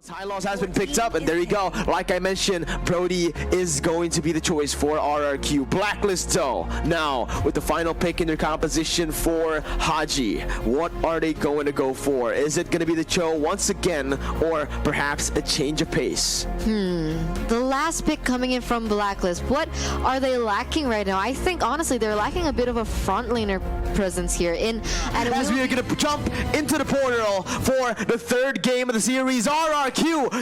High loss has been picked up, and there you go. Like I mentioned, Brody is going to be the choice for RRQ. Blacklist though, now with the final pick in their composition for Haji, what are they going to go for? Is it going to be the Cho once again, or perhaps a change of pace? The last pick coming in from Blacklist, what are they lacking right now? I think honestly they're lacking a bit of a front laner presence here. As we are going to jump into the portal for the third game of the series, RRQ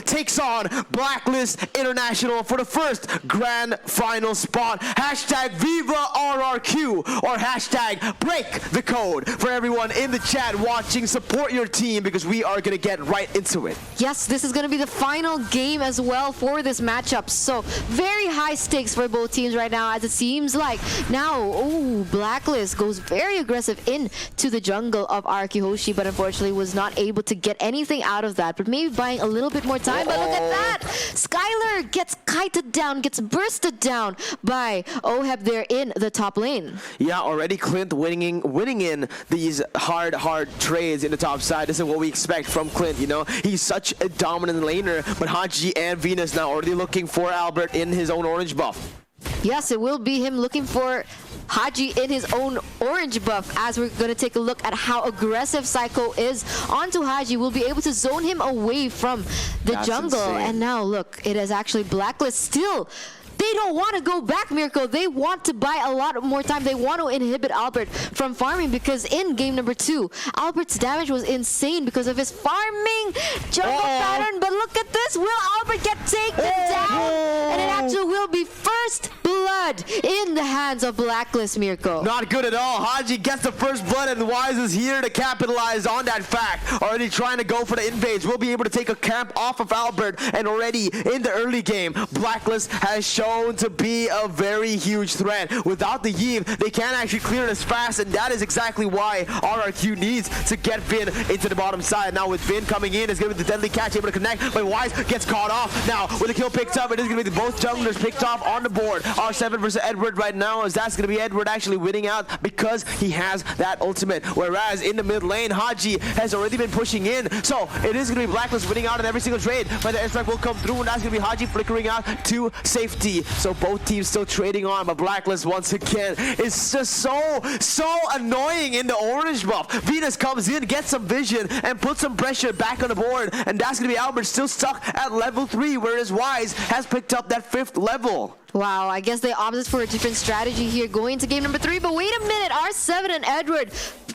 takes on Blacklist International for the first grand final spot. Hashtag Viva RRQ or hashtag break the code. For everyone in the chat watching, support your team because we are going to get right into it. Yes, this is going to be the final game as well for this matchup. So very high stakes for both teams right now, as it seems like now, Blacklist goes very aggressive into the jungle of RRQ Hoshi, but unfortunately was not able to get anything out of that. But maybe buying a little bit more time. But look at that! Skylar gets kited down, gets bursted down by Oheb there in the top lane. Yeah, already Clint winning in these hard trades in the top side. This is what we expect from Clint, you know? He's such a dominant laner, but Haji and Venus now already looking for Albert in his own orange buff. Yes, it will be him looking for Haji in his own orange buff, as we're going to take a look at how aggressive Psycho is onto Haji. We'll be able to zone him away from the jungle. Insane. And now, look, it is actually Blacklist still. They don't want to go back, Mirko. They want to buy a lot more time. They want to inhibit Albert from farming, because in game number 2, Albert's damage was insane because of his farming jungle pattern. But look at this. Will Albert get taken down? And it actually will be first blood in the hands of Blacklist, Mirko. Not good at all. Haji gets the first blood, and Wise is here to capitalize on that fact. Already trying to go for the invades. We'll be able to take a camp off of Albert, and already in the early game, Blacklist has shown to be a very huge threat. Without the Yve, they can't actually clear it as fast, and that is exactly why RRQ needs to get Vin into the bottom side. Now with Vin coming in, it's going to be the deadly catch, able to connect, but Wise gets caught off. Now with the kill picked up, it is going to be both junglers picked off on the board. R7 versus Edward right now, as that's going to be Edward actually winning out because he has that ultimate. Whereas in the mid lane, Haji has already been pushing in, so it is going to be Blacklist winning out in every single trade, but the airstrike will come through, and that's going to be Haji flickering out to safety. So both teams still trading on, but Blacklist once again is just so annoying in the orange buff. Venus comes in, gets some vision, and puts some pressure back on the board, and that's going to be Albert still stuck at level 3, whereas Wise has picked up that 5th level. Wow, I guess they opted for a different strategy here going into game number 3, but wait a minute, R7 and Edward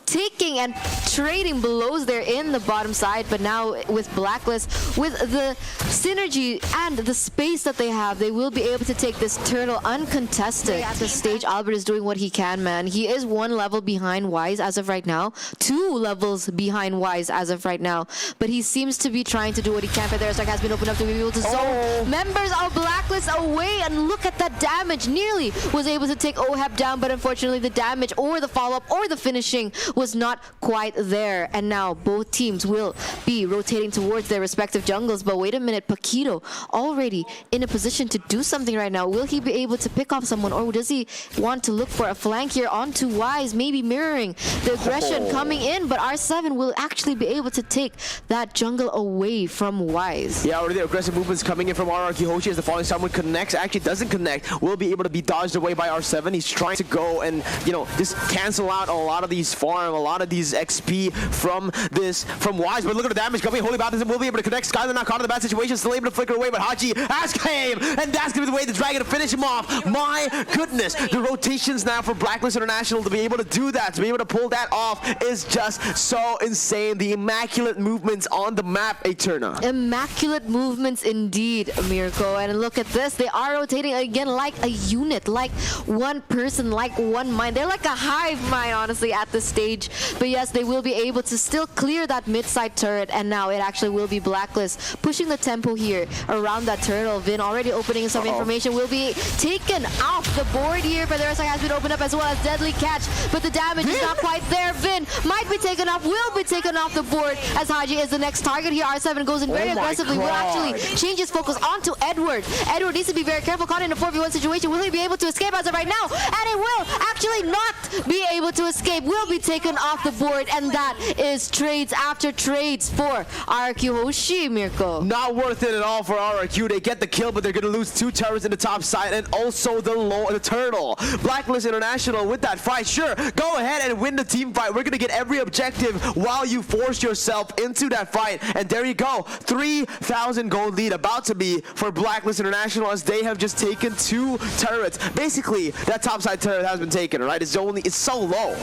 taking and trading blows there in the bottom side, but now with Blacklist, with the synergy and the space that they have, they will be able to take this turtle uncontested. At this stage, Albert is doing what he can, man. He is 1 level behind Wise as of right now, 2 levels behind Wise as of right now, but he seems to be trying to do what he can. But there's has been opened up to be able to zone members of Blacklist away, and look at that damage. Nearly was able to take Oheb down, but unfortunately the damage or the follow-up or the finishing was not quite there. And now both teams will be rotating towards their respective jungles. But wait a minute, Paquito already in a position to do something right now. Will he be able to pick off someone, or does he want to look for a flank here onto Wise, maybe mirroring the aggression coming in? But R7 will actually be able to take that jungle away from Wise. Yeah, already aggressive movements coming in from RRQ Hoshi as the falling star connects. Actually doesn't connect, will be able to be dodged away by R7. He's trying to go and, you know, just cancel out a lot of these farm, a lot of these XP from Wise. But look at the damage coming. Holy Baptism will be able to connect. Skylar not caught in the bad situation, still able to flicker away, but Haji has came, and that's gonna be the way the dragon to finish him off. My goodness, the rotations now for Blacklist International to be able to do that, to be able to pull that off is just so insane. The immaculate movements on the map, Eterna. Immaculate movements indeed, Mirko. And look at this, they are rotating again like a unit, like one person, like one mind. They're like a hive mind, honestly, at this stage. But yes, they will be able to still clear that mid-side turret, and now it actually will be Blacklist pushing the tempo here around that turtle. Vin already opening some information, will be taken off the board here, but the rest has been opened up, as well as deadly catch, but the damage is not quite there. Vin might be taken off, will be taken off the board, as Haji is the next target here. R7 goes in very aggressively, will actually change his focus onto Edward. Edward needs to be very careful, caught in a 4v1 situation. Will he be able to escape as of right now? And he will actually not be able to escape, will be taken taken off the board, and that is trades after trades for RRQ Hoshi, Mirko. Not worth it at all for RRQ. They get the kill, but they're going to lose 2 turrets in the top side and also the turtle. Blacklist International with that fight. Sure, go ahead and win the team fight. We're going to get every objective while you force yourself into that fight. And there you go. 3,000 gold lead about to be for Blacklist International as they have just taken 2 turrets. Basically, that topside turret has been taken, right? It's so low.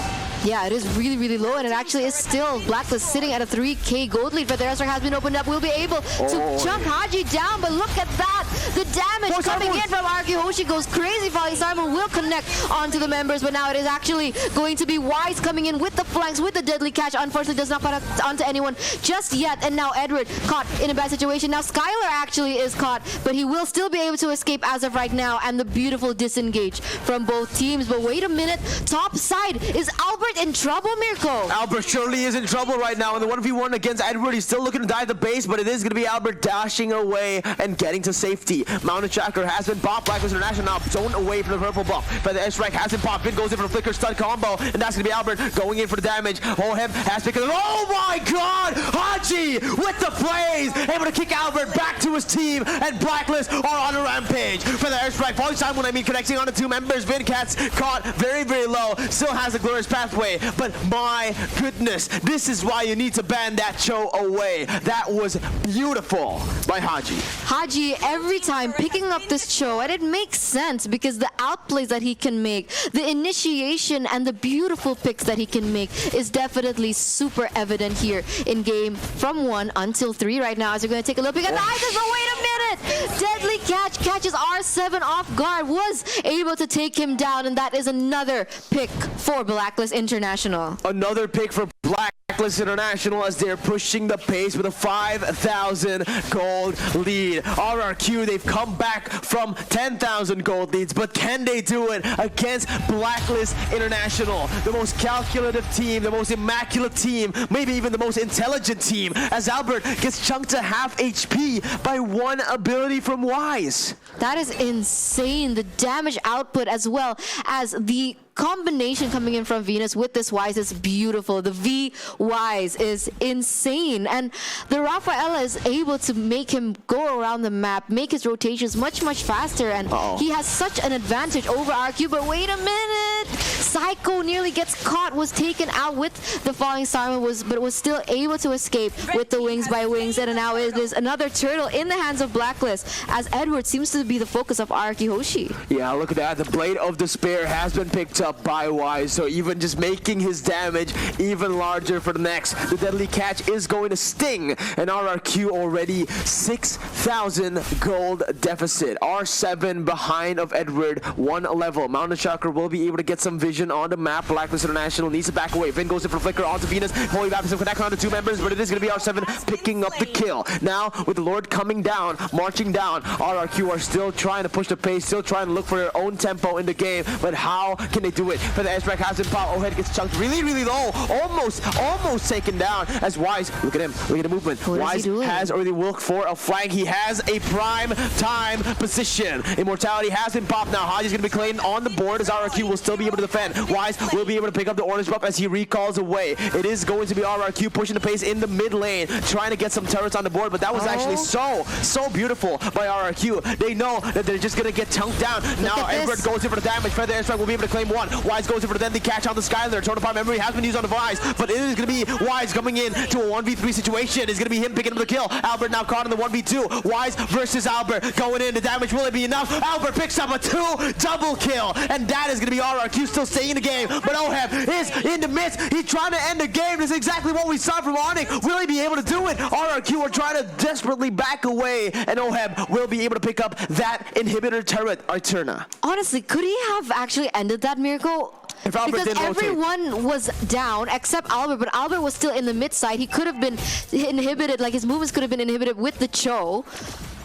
Yeah, it is really, really low, and it actually is still Blacklist sitting at a 3k gold lead, but the resurgence has been opened up. We'll be able to chunk Haji down, but look at that. The damage coming in from RRQ Hoshi goes crazy. Falling Simon will connect onto the members, but now it is actually going to be Wise coming in with the flanks, with the deadly catch. Unfortunately, does not put onto anyone just yet, and now Edward caught in a bad situation. Now Skylar actually is caught, but he will still be able to escape as of right now, and the beautiful disengage from both teams. But wait a minute, top side, is Albert in trouble, Mirko? Albert surely is in trouble right now in the 1v1 against Edward. He's still looking to dive the base, but it is going to be Albert dashing away and getting to safety. Mounted Tracker has been popped. Blacklist International now zoned away from the purple buff, but the airstrike has been popped. Vin goes in for the flicker stun combo, and that's going to be Albert going in for the damage. Ohem has picked it. Oh my god! Haji with the plays, able to kick Albert back to his team, and Blacklist are on a rampage for the airstrike. Falling Simon, connecting on the 2 members. Vincat's caught very, very low. Still has a glorious pathway, but my goodness, this is why you need to ban that Cho away. That was beautiful by Haji. Haji every time picking up this Cho, and it makes sense because the outplays that he can make, the initiation and the beautiful picks that he can make is definitely super evident here in game from 1 until 3 right now. As we're going to take a look at the items, but wait a minute! Deadly catch catches R7 off guard, was able to take him down, and that is another pick for Blacklist International. Another pick for Blacklist International as they're pushing the pace with a 5,000 gold lead. RRQ, they've come back from 10,000 gold leads, but can they do it against Blacklist International? The most calculative team, the most immaculate team, maybe even the most intelligent team, as Albert gets chunked to half HP by 1 ability from Wise. That is insane. The damage output as well as the combination coming in from Venus with this Wise is beautiful. The V Wise is insane, and the Rafaela is able to make him go around the map, make his rotations much faster, and he has such an advantage over RQ. But wait a minute, Psycho nearly gets caught, was taken out with the falling Simon, but was still able to escape with the wings by wings, and now it is another turtle in the hands of Blacklist as Edward seems to be the focus of RRQ Hoshi. Yeah, look at that. The Blade of Despair has been picked up by Wise, so even just making his damage even larger for the next. The deadly catch is going to sting, and RRQ already 6,000 gold deficit. R7 behind of Edward, 1 level. Mountain Chakra will be able to get some vision on the map. Blacklist International needs to back away. Vin goes in for Flicker onto Venus. Holy Baptism connecting on the 2 members, but it is going to be R7 picking up the kill. Now, with the Lord coming down, marching down, RRQ are still trying to push the pace, still trying to look for their own tempo in the game, but how can they do it? For the airstrike has been popped. Ohead gets chunked really, really low. Almost taken down as Wise, look at him, look at the movement. Wise has already looked for a flank. He has a prime time position. Immortality has been popped now. Haji's going to be claimed on the board as RRQ will still be able to defend. Wise will be able to pick up the orange buff as he recalls away. It is going to be RRQ pushing the pace in the mid lane, trying to get some turrets on the board, but that was actually so beautiful by RRQ. They know that they're just going to get chunked down. Now Edward goes in for the damage. Feather airstrike will be able to claim 1. Wise goes in for the deadly catch on the Skylar. Total Power Memory has been used on the Wise, but it is going to be Wise coming in to a 1v3 situation. It's going to be him picking up the kill. Albert now caught in the 1v2. Wise versus Albert going in. The damage, will it be enough? Albert picks up a 2 double kill, and that is going to be RRQ still staying in the game, but Oheb is in the midst. He's trying to end the game. This is exactly what we saw from Onyx. Will he be able to do it? RRQ are trying to desperately back away, and Oheb will be able to pick up that inhibitor turret, Arturna. Honestly, could he have actually ended that miracle? Because everyone was down except Albert, but Albert was still in the mid side. He could have been inhibited, like his movements could have been inhibited with the Cho.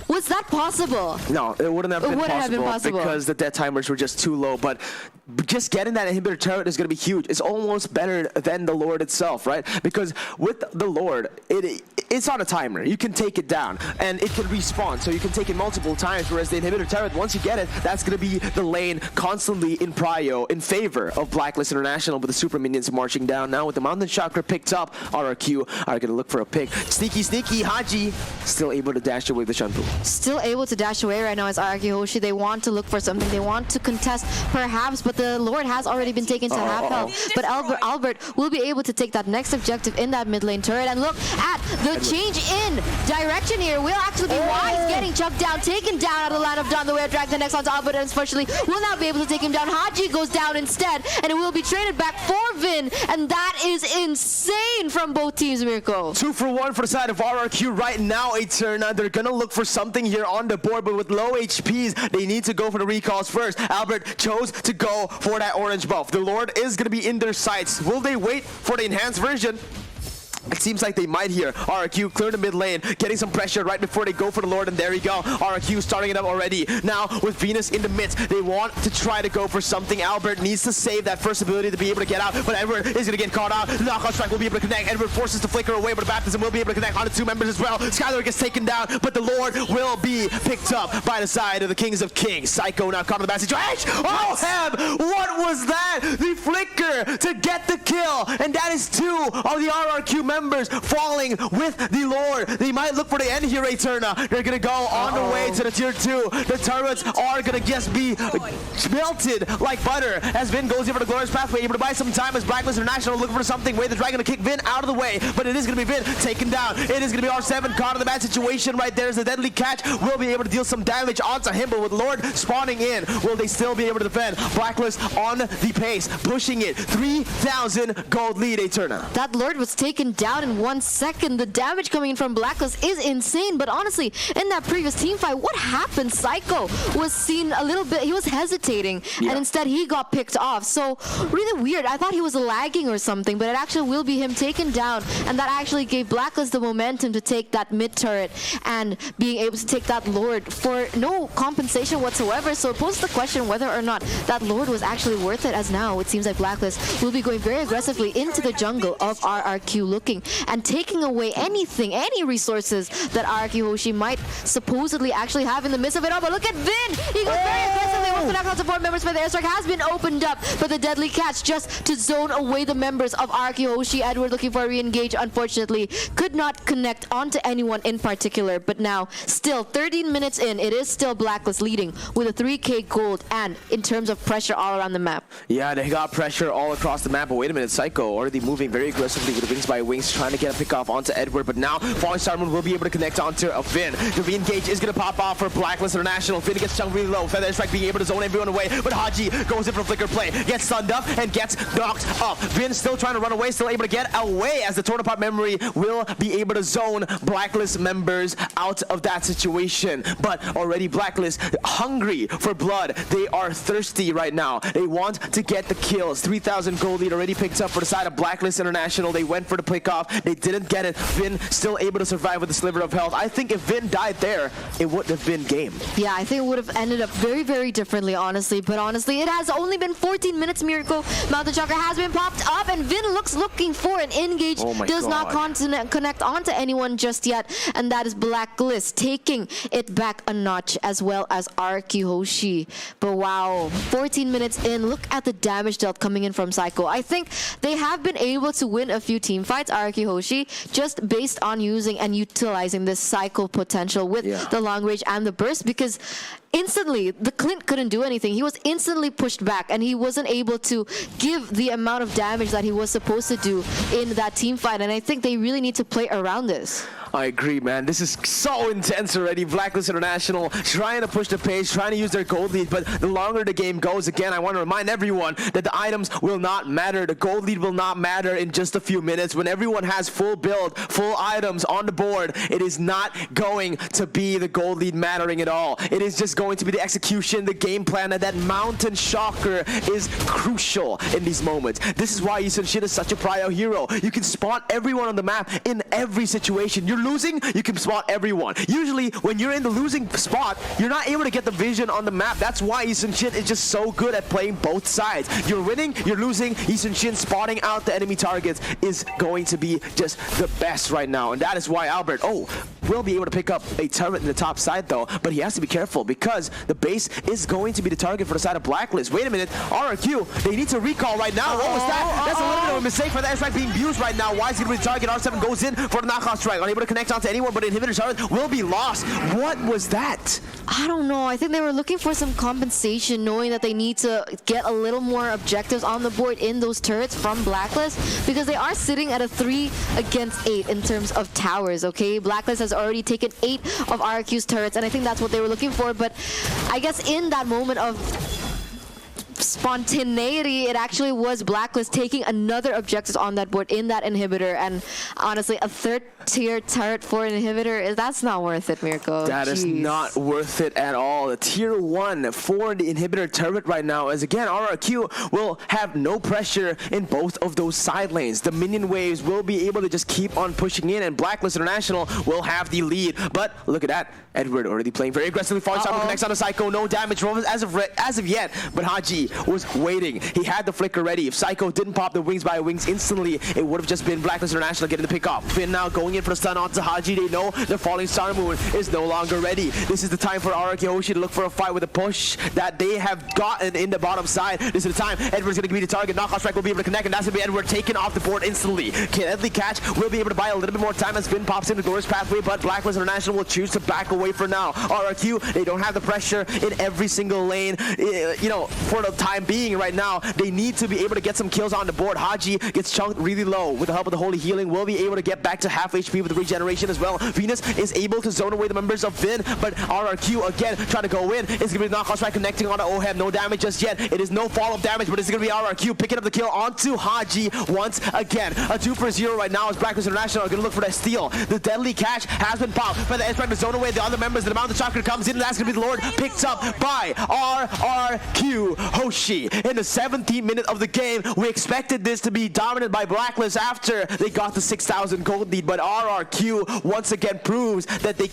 Was that possible? No, it wouldn't have been possible because the death timers were just too low. But just getting that inhibitor turret is going to be huge. It's almost better than the Lord itself, right? Because with the Lord, it's on a timer. You can take it down, and it can respawn, so you can take it multiple times, whereas the inhibitor turret, once you get it, that's going to be the lane constantly in prio in favor of Blacklist International, with the super minions marching down. Now with the Mountain Chakra picked up, RRQ are going to look for a pick. Sneaky, Haji still able to dash away the Shantu. Still able to dash away right now as RRQ Hoshi. They want to look for something. They want to contest perhaps, but the Lord has already been taken to half health. But Albert will be able to take that next objective in that mid lane turret. And look at the change in direction here. Will actually be Wise getting chucked down, taken down out of the line of Dawn. The way of Drag the next onto Albert, and unfortunately will not be able to take him down. Haji goes down instead, and it will be traded back for Vin, and that is insane from both teams, Mirko. 2 for 1 for the side of RRQ right now, Eterna. They're gonna look for something here on the board, but with low HPs, they need to go for the recalls first. Albert chose to go for that orange buff. The Lord is gonna be in their sights. Will they wait for the enhanced version? It seems like they might here. RRQ clear the mid lane, getting some pressure right before they go for the Lord, and there you go. RRQ starting it up already. Now with Venus in the midst, they want to try to go for something. Albert needs to save that first ability to be able to get out, but Edward is going to get caught out. The knockout strike will be able to connect. Edward forces to flicker away, but the baptism will be able to connect on the 2 members as well. Skylar gets taken down, but the Lord will be picked up by the side of the Kings of Kings. Psycho now caught in the bad situation. Oh, Heb! What was that? The flicker to get the kill, and that is 2 of the RRQ members falling with the Lord. They might look for the end here, Eterna. They're gonna go on the way to the tier 2. The turrets are gonna just be melted like butter as Vin goes over the glorious pathway, able to buy some time as Blacklist International looking for something. Way the Dragon to kick Vin out of the way, but it is gonna be Vin taken down. It is gonna be R7 caught in the bad situation right there as the deadly catch will be able to deal some damage onto him, but with Lord spawning in, will they still be able to defend? Blacklist on the pace, pushing it. 3,000 gold lead, Eterna. That Lord was taken down in 1 second. The damage coming in from Blacklist is insane, but honestly, in that previous team fight, what happened? Psycho was seen a little bit, he was hesitating, and instead he got picked off. So really weird. I thought he was lagging or something, but it actually will be him taken down, and that actually gave Blacklist the momentum to take that mid turret and being able to take that Lord for no compensation whatsoever. So it poses the question whether or not that Lord was actually worth it, as now it seems like Blacklist will be going very aggressively into the jungle of RRQ, looking and taking away anything, any resources that RRQ Hoshi might supposedly actually have in the midst of it all. But look at Vin! He goes very aggressively. Wants to knock out support members, but the airstrike has been opened up. But the deadly catch just to zone away the members of RRQ Hoshi. Edward looking for a re-engage, unfortunately could not connect onto anyone in particular. But now, still 13 minutes in, it is still Blacklist leading with a 3k gold, and in terms of pressure all around the map. Yeah, they got pressure all across the map, but wait a minute, Psycho already moving very aggressively with Wings by Wings, trying to get a pick off onto Edward, but now Falling Star Moon will be able to connect onto a Vin. The re-engage is going to pop off for Blacklist International. Vin gets chunked really low. Feather Strike being able to zone everyone away, but Haji goes in for a flicker play, gets stunned up and gets knocked up. Vin still trying to run away, still able to get away as the Tornapot memory will be able to zone Blacklist members out of that situation. But already Blacklist hungry for blood. They are thirsty right now. They want to get the kills. 3,000 gold lead already picked up for the side of Blacklist International. They went for the pick off. They didn't get it. Vin still able to survive with a sliver of health. I think if Vin died there, it wouldn't have been game. Yeah, I think it would have ended up very, very differently, honestly. But honestly, it has only been 14 minutes, Miracle. Mountain Chakra has been popped up, and Vin looking for an engage. Does not connect onto anyone just yet, and that is Blacklist taking it back a notch, as well as RRQ Hoshi. But wow, 14 minutes in, look at the damage dealt coming in from Psycho. I think they have been able to win a few team fights, RRQ Hoshi, just based on using and utilizing this Psycho potential with the long range and the burst, because instantly the Clint couldn't do anything. He was instantly pushed back, and he wasn't able to give the amount of damage that he was supposed to do in that team fight, and I think they really need to play around this. I agree, man. This is so intense already. Blacklist International trying to push the pace, trying to use their gold lead, but the longer the game goes, again, I want to remind everyone that the items will not matter. The gold lead will not matter in just a few minutes. When everyone has full build, full items on the board, it is not going to be the gold lead mattering at all. It is just going to be the execution, the game plan, and that Mountain Shocker is crucial in these moments. This is why Eason Shin is such a prio hero. You can spot everyone on the map in every situation. You're losing, you can spot everyone. Usually, when you're in the losing spot, you're not able to get the vision on the map. That's why Eason Shin is just so good at playing both sides. You're winning, you're losing. Eason Shin spotting out the enemy targets is going to be just the best right now. And that is why Albert, will be able to pick up a turret in the top side though, but he has to be careful because the base is going to be the target for the side of Blacklist. Wait a minute, RRQ, they need to recall right now. What was that? That's a little bit of a mistake for the airstrike being used right now. Why is he going to be the target? R7 goes in for the knockout strike. Unable to connect onto anyone, but inhibitor turret will be lost. What was that? I don't know. I think they were looking for some compensation, knowing that they need to get a little more objectives on the board in those turrets from Blacklist, because they are sitting at a 3 against 8 in terms of towers, okay? Blacklist has already taken 8 of RRQ's turrets, and I think that's what they were looking for, but I guess in that moment of spontaneity, it actually was Blacklist taking another objective on that board in that inhibitor, and honestly, a third tier turret for an inhibitor, that's not worth it, Mirko. That is not worth it at all. The tier 1 for the inhibitor turret right now, as again, RRQ will have no pressure in both of those side lanes. The minion waves will be able to just keep on pushing in, and Blacklist International will have the lead. But look at that, Edward already playing very aggressively. Far side connects on the Psycho, no damage as of yet, but Haji was waiting. He had the flicker ready. If Psycho didn't pop the wings by wings instantly, it would have just been Blacklist International getting the pick off. Finn now going in for the stun onto Haji. They know the falling Star Moon is no longer ready. This is the time for RRQ Hoshi to look for a fight with a push that they have gotten in the bottom side. This is the time. Edward's going to be the target. Knockout strike will be able to connect, and that's going to be Edward taken off the board instantly. Deadly Catch will be able to buy a little bit more time as Finn pops in the glorious pathway, but Blacklist International will choose to back away for now. RRQ, they don't have the pressure in every single lane, for the time being right now. They need to be able to get some kills on the board. Haji gets chunked really low. With the help of the Holy Healing, will be able to get back to half HP with the regeneration as well. Venus is able to zone away the members of Finn, but RRQ again trying to go in. It's going to be the knockout strike connecting on the Ohem. No damage just yet. It is no follow-up damage, but it's going to be RRQ picking up the kill onto Haji once again. A 2 for 0 right now as Blacklist International are going to look for that steal. The Deadly Catch has been popped, but the airstrike to zone away the other members. The Mountain Chakra comes in, and that's going to be the Lord picked up by RRQ Hoshi. In the 17th minute of the game, we expected this to be dominated by Blacklist after they got the 6,000 gold lead, but RRQ once again proves that they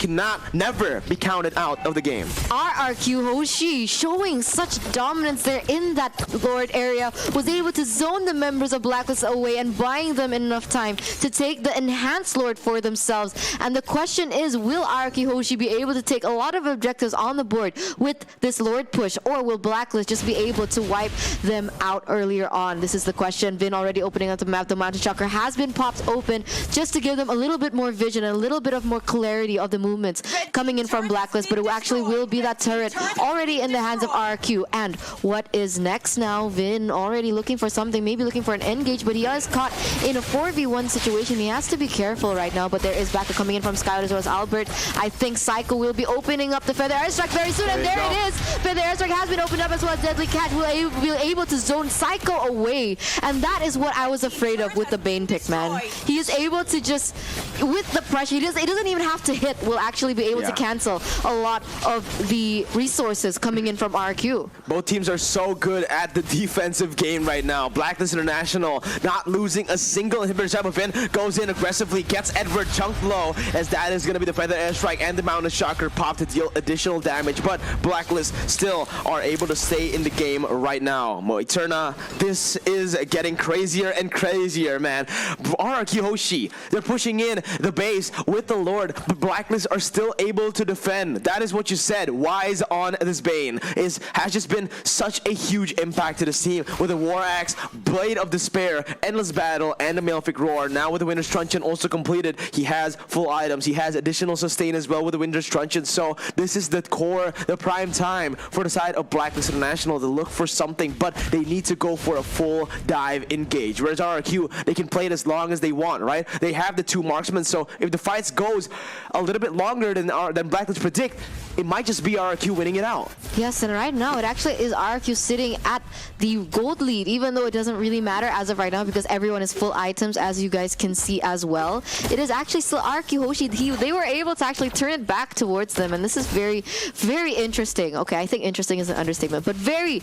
never be counted out of the game. RRQ Hoshi showing such dominance there in that Lord area, was able to zone the members of Blacklist away and buying them enough time to take the enhanced Lord for themselves. And the question is, will RRQ Hoshi be able to take a lot of objectives on the board with this Lord push, or will Blacklist just be able to wipe them out earlier on? This is the question. Vin already opening up the map. The Mountain Chakra has been popped open just to give them a little bit more vision and a little bit of more clarity of the movements coming in from Blacklist, but it actually will be that turret already in the hands of RRQ. And what is next now? Vin already looking for something, maybe looking for an engage, but he is caught in a 4v1 situation. He has to be careful right now, but there is backup coming in from Skylar as well as Albert. I think Psycho will be opening up the Feather Airstrike very soon, and there it is. Feather Airstrike has been opened up as well as Deadly Catch will be able to zone Psycho away, and that is what I was afraid of with the Bane pick, man. He is able to just, with the pressure, he doesn't even have to hit, will actually be able to cancel a lot of the resources coming in from RQ. Both teams are so good at the defensive game right now. Blacklist International not losing a single inhibitor type of Finn, goes in aggressively, gets Edward chunked low, as that is going to be the Feather Airstrike and the Mountain Shocker pop to deal additional damage, but Blacklist still are able to stay in the game right now. Moeterna, this is getting crazier and crazier, man. RRQ Hoshi, they're pushing in the base with the Lord, but Blacklist are still able to defend. That is what you said. Wise on this Bane has just been such a huge impact to this team with the War Axe, Blade of Despair, Endless Battle, and the Malefic Roar. Now with the Winter's Truncheon also completed, he has full items. He has additional sustain as well with the Winter's Truncheon. So this is the core, the prime time for the side of Blacklist International to look for something, but they need to go for a full dive engage. Whereas RRQ, they can play it as long as they want, right? They have the 2 marksmen, so if the fights goes a little bit longer than Blacklist predict, it might just be RRQ winning it out. Yes, and right now it actually is RRQ sitting at the gold lead, even though it doesn't really matter as of right now because everyone is full items, as you guys can see as well. It is actually still RRQ Hoshi. They were able to actually turn it back towards them, and this is very, very interesting. Okay, I think interesting is an understatement, but very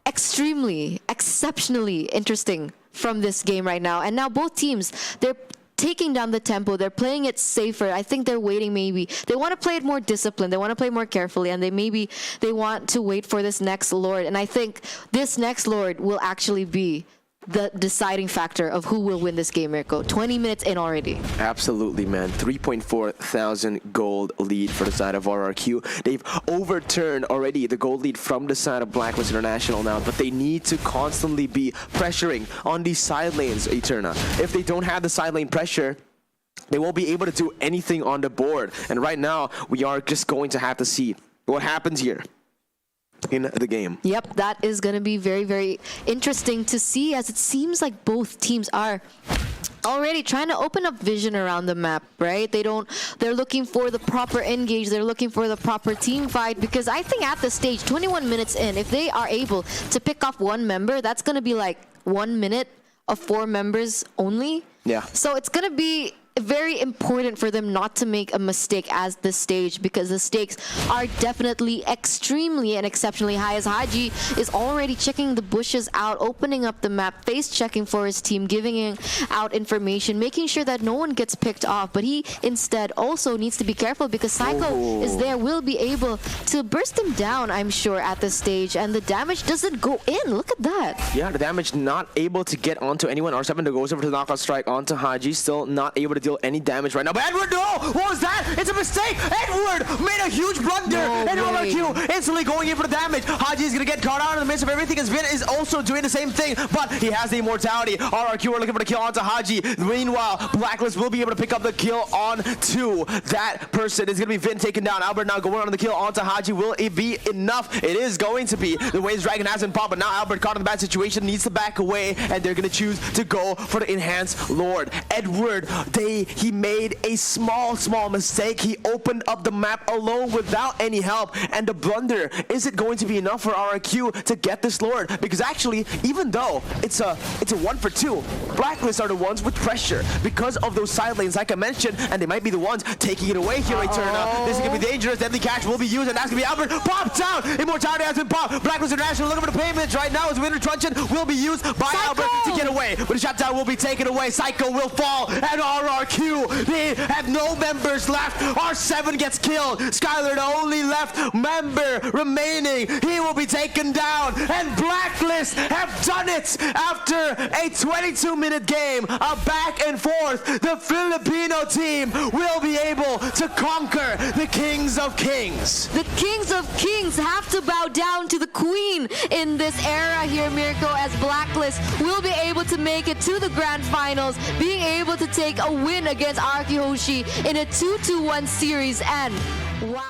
extremely, exceptionally interesting from this game right now. And now both teams, they're taking down the tempo. They're playing it safer. I think they're waiting maybe. They want to play it more disciplined. They want to play more carefully, and they want to wait for this next Lord. And I think this next Lord will actually be the deciding factor of who will win this game, Mirko. 20 minutes in already. Absolutely, man. 3.4 thousand gold lead for the side of RRQ. They've overturned already the gold lead from the side of Blacklist International now, but they need to constantly be pressuring on these side lanes, Eterna. If they don't have the side lane pressure, they won't be able to do anything on the board. And right now, we are just going to have to see what happens here in the game. Yep, that is going to be very, very interesting to see, as it seems like both teams are already trying to open up vision around the map, right? They're looking for the proper engage, they're looking for the proper team fight, because I think at this stage, 21 minutes in, if they are able to pick off one member, that's going to be like 1 minute of 4 members only. Yeah. So it's going to be very important for them not to make a mistake as this stage, because the stakes are definitely extremely and exceptionally high, as Haji is already checking the bushes out, opening up the map, face checking for his team, giving out information, making sure that no one gets picked off. But he instead also needs to be careful because Psycho is there, will be able to burst him down, I'm sure, at this stage, and the damage doesn't go in. Look at that. Yeah, the damage not able to get onto anyone. R7 goes over to the knockout strike onto Haji, still not able to deal any damage right now. But Edward, no! What was that? It's a mistake! Edward made a huge blunder! And RRQ instantly going in for the damage. Haji is gonna get caught out in the midst of everything, as Vin is also doing the same thing, but he has the immortality. RRQ are looking for the kill onto Haji. Meanwhile, Blacklist will be able to pick up the kill onto that person. It's gonna be Vin taken down. Albert now going on the kill onto Haji. Will it be enough? It is going to be. The Waves Dragon hasn't popped, but now Albert caught in the bad situation, needs to back away, and they're gonna choose to go for the enhanced Lord. Edward, he made a small mistake. He opened up the map alone without any help, and the blunder, is it going to be enough for RRQ to get this Lord? Because actually, even though it's a 1 for 2, Blacklist are the ones with pressure because of those side lanes, like I mentioned, and they might be the ones taking it away here, Eterna. This is gonna be dangerous. Deadly catch will be used, and that's gonna be Albert. Popped out! Immortality has been popped. Blacklist International looking for the payments right now, as Winter Truncheon will be used by Albert to get away, but the shutdown will be taken away. Psycho will fall, and RRQ, they have no members left. R7 gets killed. Skylar, the only left member remaining, he will be taken down, and Blacklist have done it after a 22-minute game, a back and forth. The Filipino team will be able to conquer the Kings of Kings. The Kings of Kings have to bow down to the Queen in this era here, Mirko, as Blacklist will be able to make it to the grand finals, being able to take a win against RRQ Hoshi in a 2-1 series. And wow.